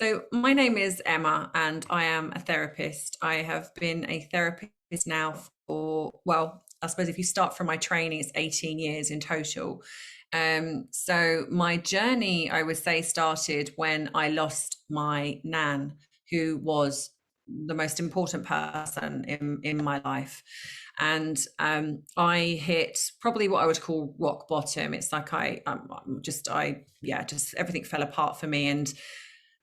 So, my name is Emma, and I am a therapist. I have been a therapist now for, well, I suppose if you start from my training, it's 18 years in total. So, my journey, I would say, started when I lost my nan, who was the most important person in my life. And I hit probably what I would call rock bottom. It's like just everything fell apart for me. And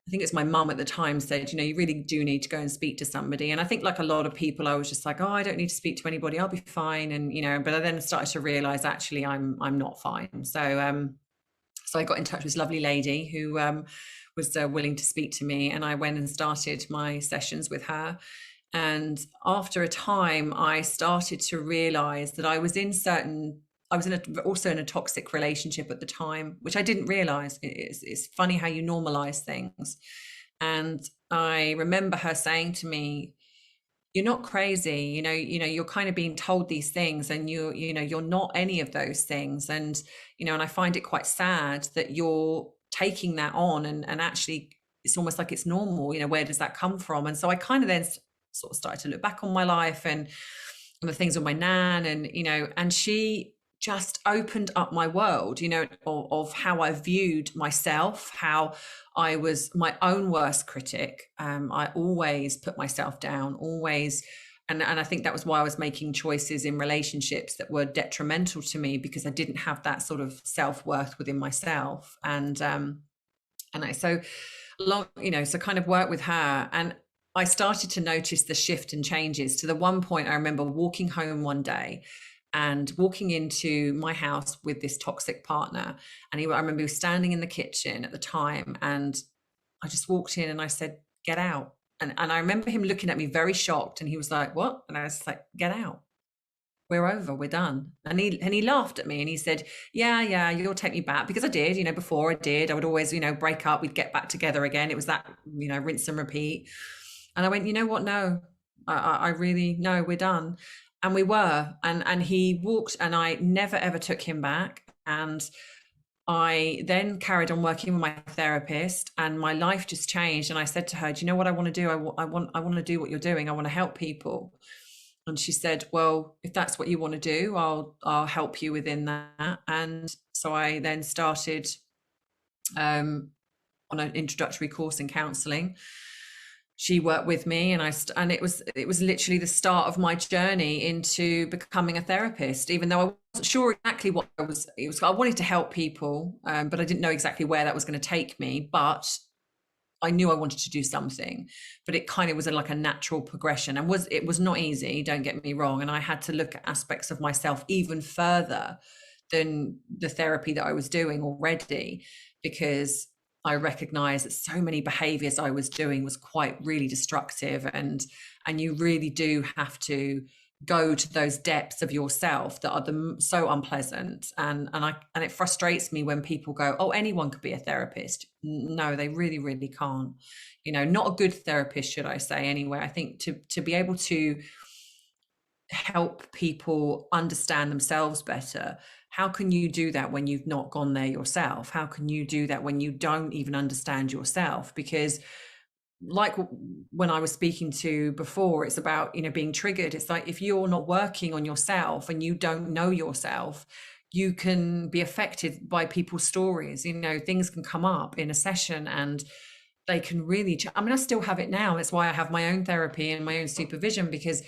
I think it's my mum at the time said, you really do need to go and speak to somebody. And I think like a lot of people, I was just like, oh, I don't need to speak to anybody. I'll be fine. And, but I then started to realize actually I'm not fine. So I got in touch with this lovely lady who was willing to speak to me. And I went and started my sessions with her. And after a time, I started to realize that I was also in a toxic relationship at the time, which I didn't realize. It's funny how you normalize things. And I remember her saying to me, "You're not crazy, you're kind of being told these things, and you're not any of those things." And I find it quite sad that you're taking that on, and actually it's almost like it's normal. Where does that come from? And so I kind of then sort of started to look back on my life and the things with my nan, and she just opened up my world, of how I viewed myself, how I was my own worst critic. I always put myself down, always. And I think that was why I was making choices in relationships that were detrimental to me, because I didn't have that sort of self-worth within myself. So kind of work with her. And I started to notice the shift and changes to the one point I remember walking home one day and walking into my house with this toxic partner. And I remember he was standing in the kitchen at the time, and I just walked in and I said, "Get out." And I remember him looking at me very shocked, and he was like, "What?" And I was like, "Get out. We're over, we're done." And he laughed at me and he said, yeah, you'll take me back. Because I did, before I would always, break up, we'd get back together again. It was that, rinse and repeat. And I went, you know what? No, I really, no, we're done. And we were, and he walked, and I never ever took him back. And I then carried on working with my therapist, and my life just changed. And I said to her, "Do you know what I want to do? I want to do what you're doing. I want to help people." And she said, "Well, if that's what you want to do, I'll help you within that." And so I then started on an introductory course in counselling. She worked with me, and it was literally the start of my journey into becoming a therapist. Even though I wasn't sure exactly what I wanted to help people, but I didn't know exactly where that was going to take me. But I knew I wanted to do something, but it kind of was like a natural progression, and it was not easy, don't get me wrong. And I had to look at aspects of myself even further than the therapy that I was doing already, because I recognized that so many behaviors I was doing was quite really destructive, and you really do have to go to those depths of yourself that are so unpleasant. And it frustrates me when people go, "Oh, anyone could be a therapist." No, they really, really can't. Not a good therapist, should I say, anyway. I think to be able to help people understand themselves better, how can you do that when you've not gone there yourself? How can you do that when you don't even understand yourself? Because like when I was speaking to before, it's about, being triggered. It's like, if you're not working on yourself and you don't know yourself, you can be affected by people's stories. Things can come up in a session and they can really, I still have it now. It's why I have my own therapy and my own supervision, because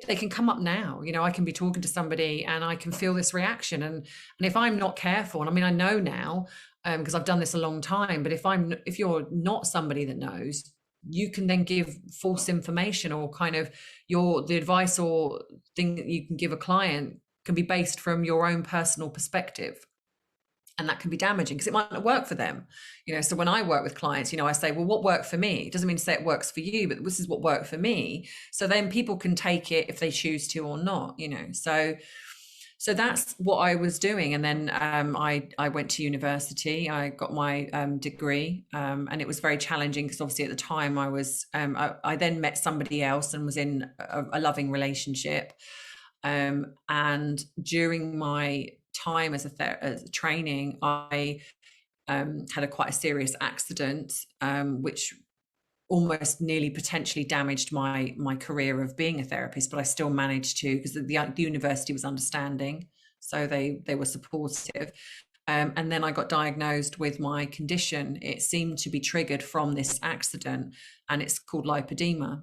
they can come up now. I can be talking to somebody and I can feel this reaction. And if I'm not careful, and I know now, because I've done this a long time, but if you're not somebody that knows, you can then give false information, or kind of the advice or thing that you can give a client can be based from your own personal perspective. And that can be damaging because it might not work for them. So when I work with clients, I say, well, what worked for me? It doesn't mean to say it works for you, but this is what worked for me. So then people can take it if they choose to or not, So that's what I was doing. And then I went to university. I got my degree, and it was very challenging because obviously at the time I then met somebody else and was in a loving relationship. And during my time as a training, I had quite a serious accident, which almost nearly potentially damaged my career of being a therapist, but I still managed to, because the university was understanding, so they were supportive. And then I got diagnosed with my condition. It seemed to be triggered from this accident, and it's called lipedema.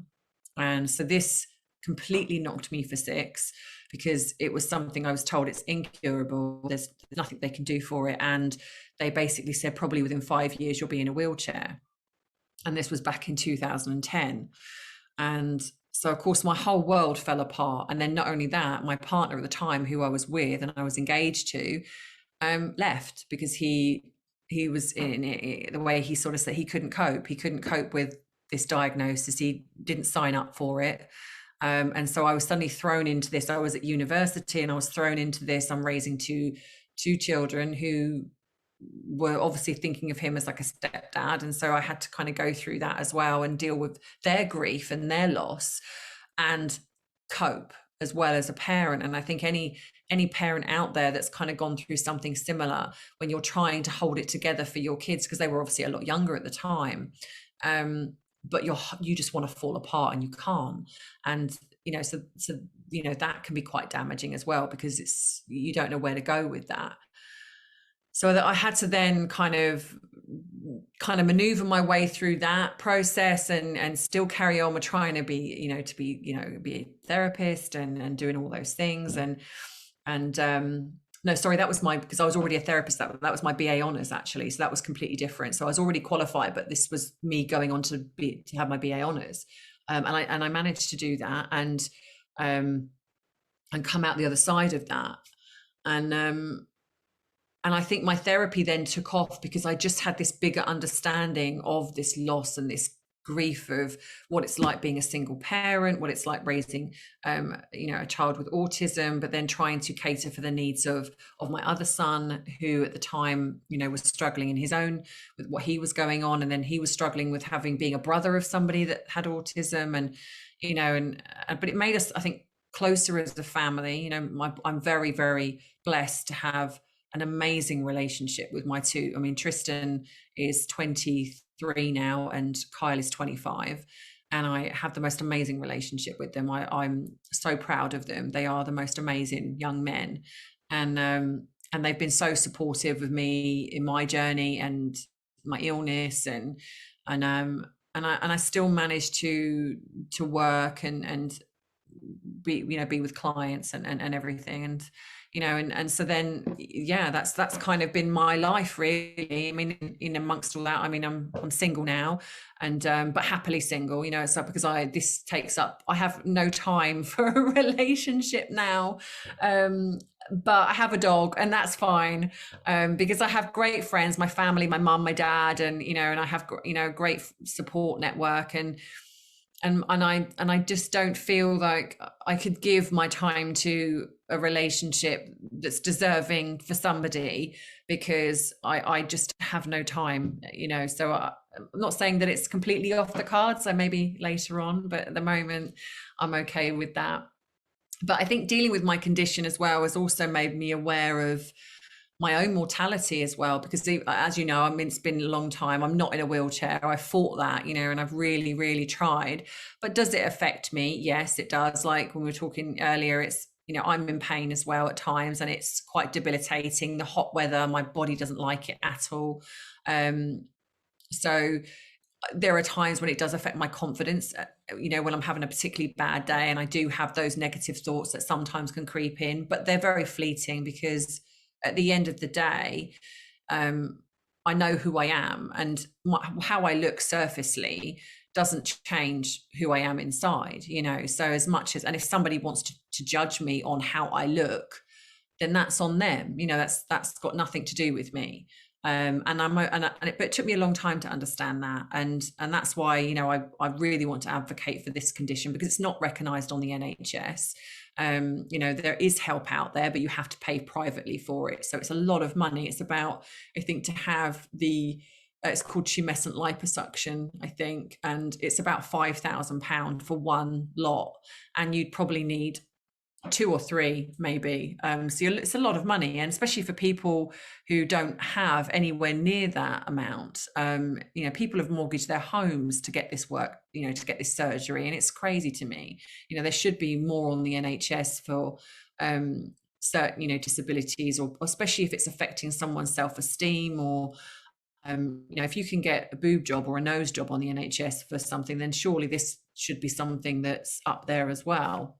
And so this completely knocked me for six, because it was something I was told it's incurable. There's nothing they can do for it. And they basically said probably within 5 years you'll be in a wheelchair. And this was back in 2010. And so, of course, my whole world fell apart. And then not only that, my partner at the time, who I was with and I was engaged to, left, because he was in it, the way he sort of said he couldn't cope with this diagnosis. He didn't sign up for it. And so I was suddenly thrown into this. I was at university and I was thrown into this. I'm raising two children who were obviously thinking of him as like a stepdad. And so I had to kind of go through that as well and deal with their grief and their loss and cope as well as a parent. And I think any parent out there that's kind of gone through something similar, when you're trying to hold it together for your kids, because they were obviously a lot younger at the time, but you just want to fall apart and you can't. And so that can be quite damaging as well, because you don't know where to go with that. So that I had to then kind of maneuver my way through that process and still carry on with trying to be be a therapist and doing all those things. No, sorry, that was because I was already a therapist. That was my BA honours, actually. So that was completely different. So I was already qualified, but this was me going on to have my BA honours. And I managed to do that and come out the other side of that. And I think my therapy then took off, because I just had this bigger understanding of this loss and this grief of what it's like being a single parent, what it's like raising, a child with autism, but then trying to cater for the needs of my other son, who at the time, was struggling in his own with what he was going on. And then he was struggling with being a brother of somebody that had autism, but it made us, I think, closer as a family. I'm very, very blessed to have an amazing relationship with my two. I mean, Tristan is 23 now and Kyle is 25, and I have the most amazing relationship with them. I'm so proud of them. They are the most amazing young men, and they've been so supportive of me in my journey and my illness, and I still manage to work and be with clients and everything. And so then, that's kind of been my life, really. I mean, in amongst all that, I mean, I'm single now, and but happily single, so because I have no time for a relationship now, but I have a dog, and that's fine, because I have great friends, my family, my mum, my dad, and and I have a great support network, and I just don't feel like I could give my time to a relationship that's deserving for somebody, because I just have no time, so I'm not saying that it's completely off the cards, so maybe later on, but at the moment I'm okay with that. But I think dealing with my condition as well has also made me aware of my own mortality as well, because as you know, I mean, it's been a long time. I'm not in a wheelchair. I fought that, and I've really, really tried. But does it affect me? Yes, it does. Like when we were talking earlier, it's, I'm in pain as well at times, and it's quite debilitating. The hot weather, my body doesn't like it at all. So there are times when it does affect my confidence, when I'm having a particularly bad day, and I do have those negative thoughts that sometimes can creep in, but they're very fleeting, because at the end of the day, I know who I am, and how I look surfacely doesn't change who I am inside, so as much as, and if somebody wants to judge me on how I look, then that's on them, that's got nothing to do with me. But it took me a long time to understand that, and that's why I really want to advocate for this condition, because it's not recognised on the NHS. There is help out there, but you have to pay privately for it, so it's a lot of money. It's about, I think, to have it's called tumescent liposuction, I think, and it's about £5,000 for one lot, and you'd probably need 2 or 3 maybe. So it's a lot of money, and especially for people who don't have anywhere near that amount. You know, people have mortgaged their homes to get this work, you know, to get this surgery, and it's crazy to me. You know, there should be more on the NHS for certain, you know, disabilities, or especially if it's affecting someone's self-esteem, or you know, if you can get a boob job or a nose job on the NHS for something, then surely this should be something that's up there as well.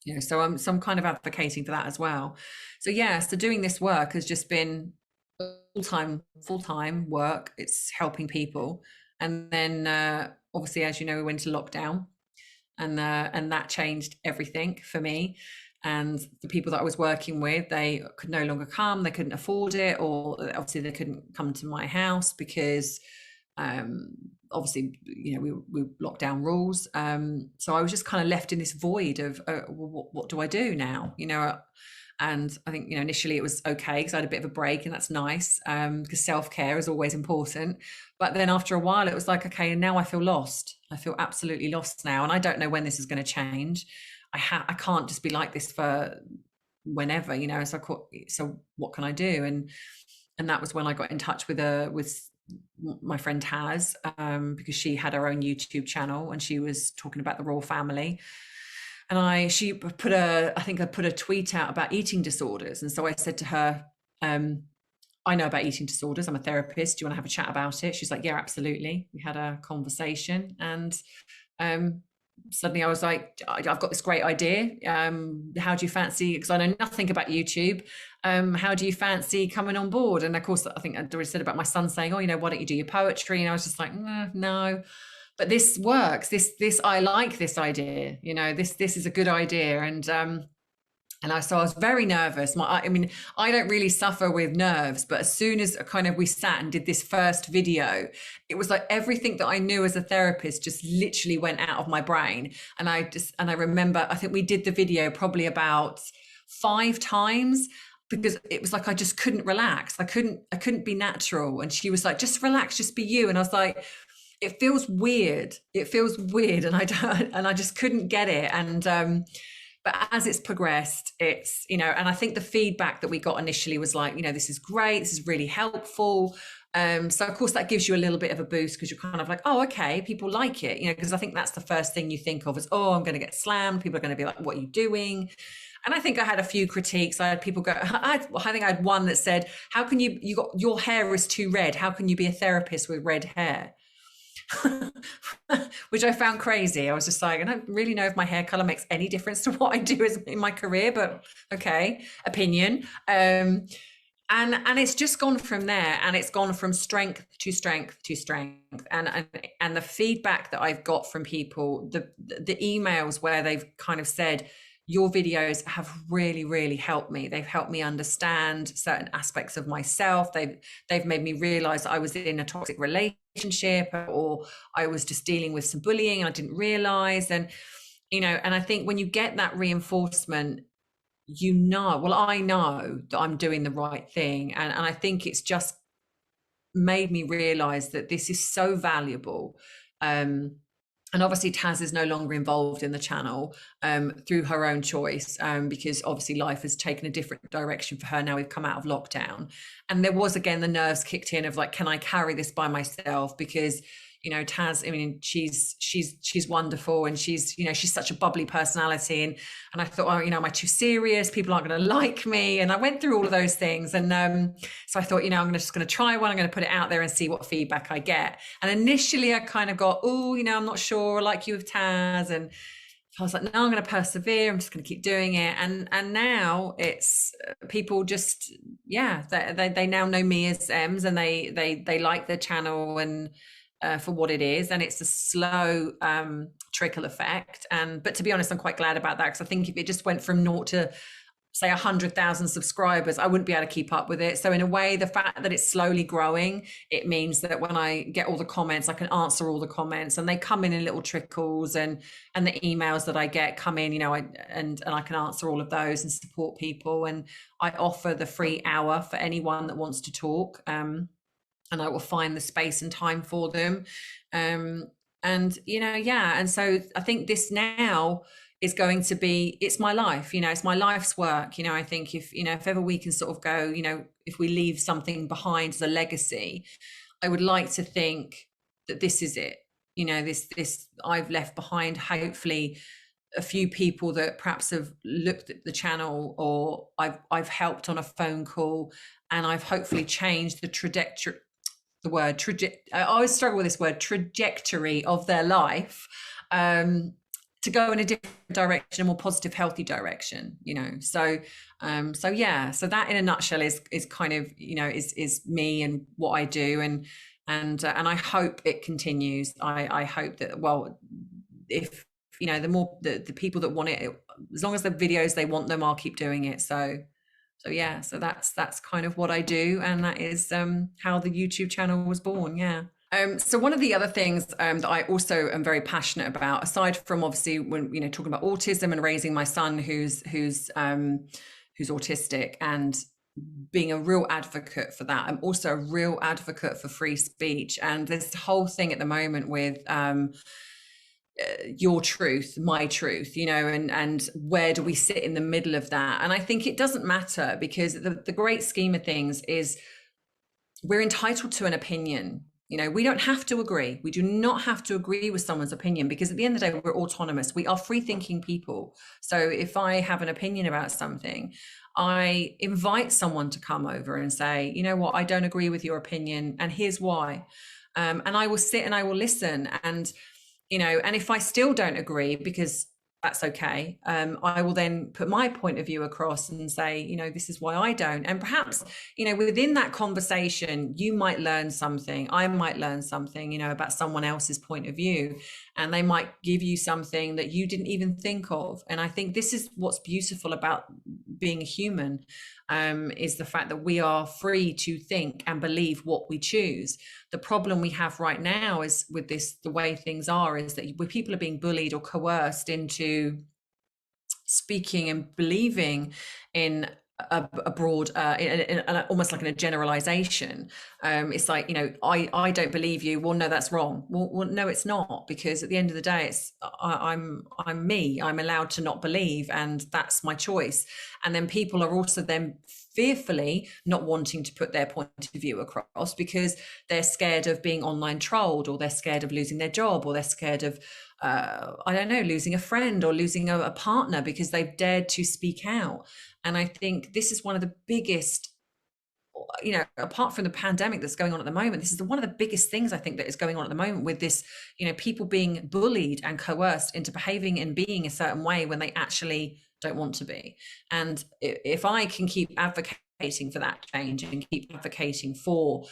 You know, so I'm kind of advocating for that as well. So yeah, so doing this work has just been full-time work. It's helping people. And then obviously, as you know, we went to lockdown, and that changed everything for me. And the people that I was working with, they could no longer come, they couldn't afford it, or obviously they couldn't come to my house because obviously, you know, we locked down rules. So I was just kind of left in this void of what do I do now, you know? And I think, you know, initially it was okay because I had a bit of a break, and that's nice, because self-care is always important. But then after a while it was like, okay, and now I feel lost. I feel absolutely lost now, and I don't know when this is going to change. I can't just be like this for whenever, you know. So what can I do? And that was when I got in touch with my friend Taz, because she had her own YouTube channel and she was talking about the royal family. And she put I put a tweet out about eating disorders. And so I said to her, I know about eating disorders. I'm a therapist. Do you want to have a chat about it? She's like, yeah, absolutely. We had a conversation, and suddenly I was like, I've got this great idea. How do you fancy, because I know nothing about YouTube, how do you fancy coming on board? And of course, I think I'd already said about my son saying, oh, you know, why don't you do your poetry? And I was just like, no, but this works. This I like this idea. You know, this is a good idea. And so I was very nervous. I mean, I don't really suffer with nerves, but as soon as kind of we sat and did this first video, it was like everything that I knew as a therapist just literally went out of my brain. And I remember, I think we did the video probably about 5 times, because it was like I just couldn't relax. I couldn't be natural. And she was like, just relax, just be you. And I was like, it feels weird. It feels weird, and I just couldn't get it. And but as it's progressed, it's, you know, and I think the feedback that we got initially was like, you know, this is great, this is really helpful. So of course that gives you a little bit of a boost, because you're kind of like, oh, okay, people like it, you know, because I think that's the first thing you think of is, oh, I'm going to get slammed. People are going to be like, what are you doing? And I think I had a few critiques. I had people go, I think I had one that said, how can your hair is too red. How can you be a therapist with red hair? Which I found crazy. I was just like, I don't really know if my hair color makes any difference to what I do in my career, but okay, opinion. And it's just gone from there, and it's gone from strength to strength to strength. And the feedback that I've got from people, the emails where they've kind of said, your videos have really, really helped me. They've helped me understand certain aspects of myself. They've made me realize I was in a toxic relationship, or I was just dealing with some bullying and I didn't realize. And, you know, and I think when you get that reinforcement, you know, well, I know that I'm doing the right thing. And I think it's just made me realize that this is so valuable. And obviously Taz is no longer involved in the channel through her own choice, because obviously life has taken a different direction for her. Now we've come out of lockdown, and there was, again, the nerves kicked in of like, can I carry this by myself? Because, you know, Taz, I mean, she's wonderful, and she's, you know, she's such a bubbly personality. And I thought, oh, you know, am I too serious? People aren't going to like me. And I went through all of those things. And so I thought, you know, I'm just going to try one. I'm going to put it out there and see what feedback I get. And initially I kind of got, oh, you know, I'm not sure, like you with Taz. And I was like, no, I'm going to persevere. I'm just going to keep doing it. And now it's people just, yeah, they now know me as Ems, and they like the channel and for what it is. And it's a slow trickle effect. But to be honest, I'm quite glad about that, because I think if it just went from 0 to say 100,000 subscribers, I wouldn't be able to keep up with it. So in a way, the fact that it's slowly growing, it means that when I get all the comments, I can answer all the comments, and they come in little trickles, and the emails that I get come in, you know, and I can answer all of those and support people. And I offer the free hour for anyone that wants to talk. And I will find the space and time for them. And, you know, yeah. And so I think this now is going to be, it's my life, it's my life's work. I think if ever we can sort of go, if we leave something behind as a legacy, I would like to think that this is it. This I've left behind, hopefully, a few people that perhaps have looked at the channel, or I've helped on a phone call, and I've hopefully changed the trajectory. I always struggle with this word, trajectory of their life, to go in a different direction, a more positive, healthy direction. So that in a nutshell is kind of is me and what I do, and I hope it continues. I hope that, well, if the more the people that want it, as long as the videos they want them, I'll keep doing it. So that's kind of what I do, and that is how the YouTube channel was born. So one of the other things that I also am very passionate about, aside from obviously when talking about autism and raising my son who's autistic, and being a real advocate for that, I'm also a real advocate for free speech. And there's this whole thing at the moment with your truth, my truth, and where do we sit in the middle of that? And I think it doesn't matter, because the great scheme of things is we're entitled to an opinion. We don't have to agree. We do not have to agree with someone's opinion, because at the end of the day, we're autonomous. We are free thinking people. So if I have an opinion about something, I invite someone to come over and say, you know what, I don't agree with your opinion, and here's why. And I will sit and I will listen. And and if I still don't agree, because that's okay, I will then put my point of view across and say, this is why I don't. And perhaps, within that conversation, you might learn something, I might learn something, about someone else's point of view, and they might give you something that you didn't even think of. And I think this is what's beautiful about being a human, is the fact that we are free to think and believe what we choose. The problem we have right now is with this, the way things are, is that when people are being bullied or coerced into speaking and believing in a broad, almost like in a generalization. It's like, I don't believe you. Well, no, that's wrong. Well, no, it's not, because at the end of the day, it's I'm me. I'm allowed to not believe, and that's my choice. And then people are also then fearfully not wanting to put their point of view across, because they're scared of being online trolled, or they're scared of losing their job, or they're scared of I don't know, losing a friend or losing a partner because they've dared to speak out. And I think this is one of the biggest, apart from the pandemic that's going on at the moment, this is one of the biggest things I think that is going on at the moment with this, people being bullied and coerced into behaving and being a certain way when they actually don't want to be. And if I can keep advocating for that change and keep advocating for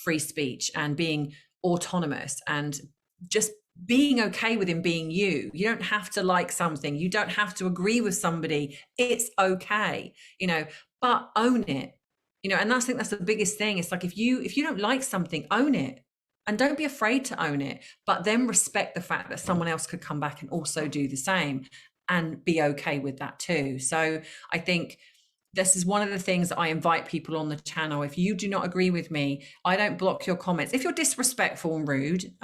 free speech and being autonomous and just being okay with him being you don't have to like something, you don't have to agree with somebody, it's okay, but own it, and I think that's the biggest thing. It's like, if you don't like something, own it, and don't be afraid to own it, but then respect the fact that someone else could come back and also do the same, and be okay with that too. So I think this is one of the things that I invite people on the channel. If you do not agree with me, I don't block your comments. If you're disrespectful and rude,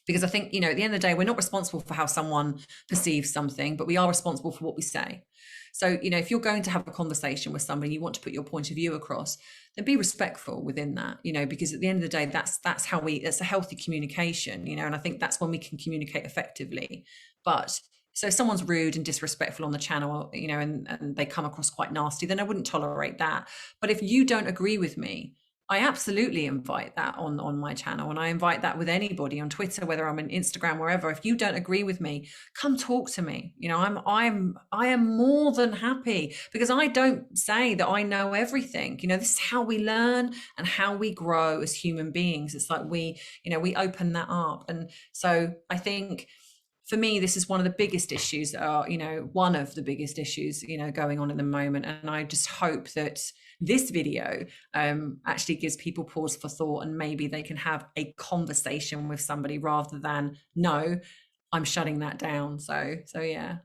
because I think, at the end of the day, we're not responsible for how someone perceives something, but we are responsible for what we say. So, if you're going to have a conversation with somebody, you want to put your point of view across, then be respectful within that, because at the end of the day, that's a healthy communication, and I think that's when we can communicate effectively. But so if someone's rude and disrespectful on the channel, and they come across quite nasty, then I wouldn't tolerate that. But if you don't agree with me, I absolutely invite that on my channel, and I invite that with anybody on Twitter, whether I'm on Instagram, wherever. If you don't agree with me, come talk to me. I am more than happy, because I don't say that I know everything. This is how we learn and how we grow as human beings. It's like we open that up. And so I think, for me, this is one of the biggest issues that are, one of the biggest issues, going on at the moment. And I just hope that this video actually gives people pause for thought, and maybe they can have a conversation with somebody rather than, no, I'm shutting that down. So yeah.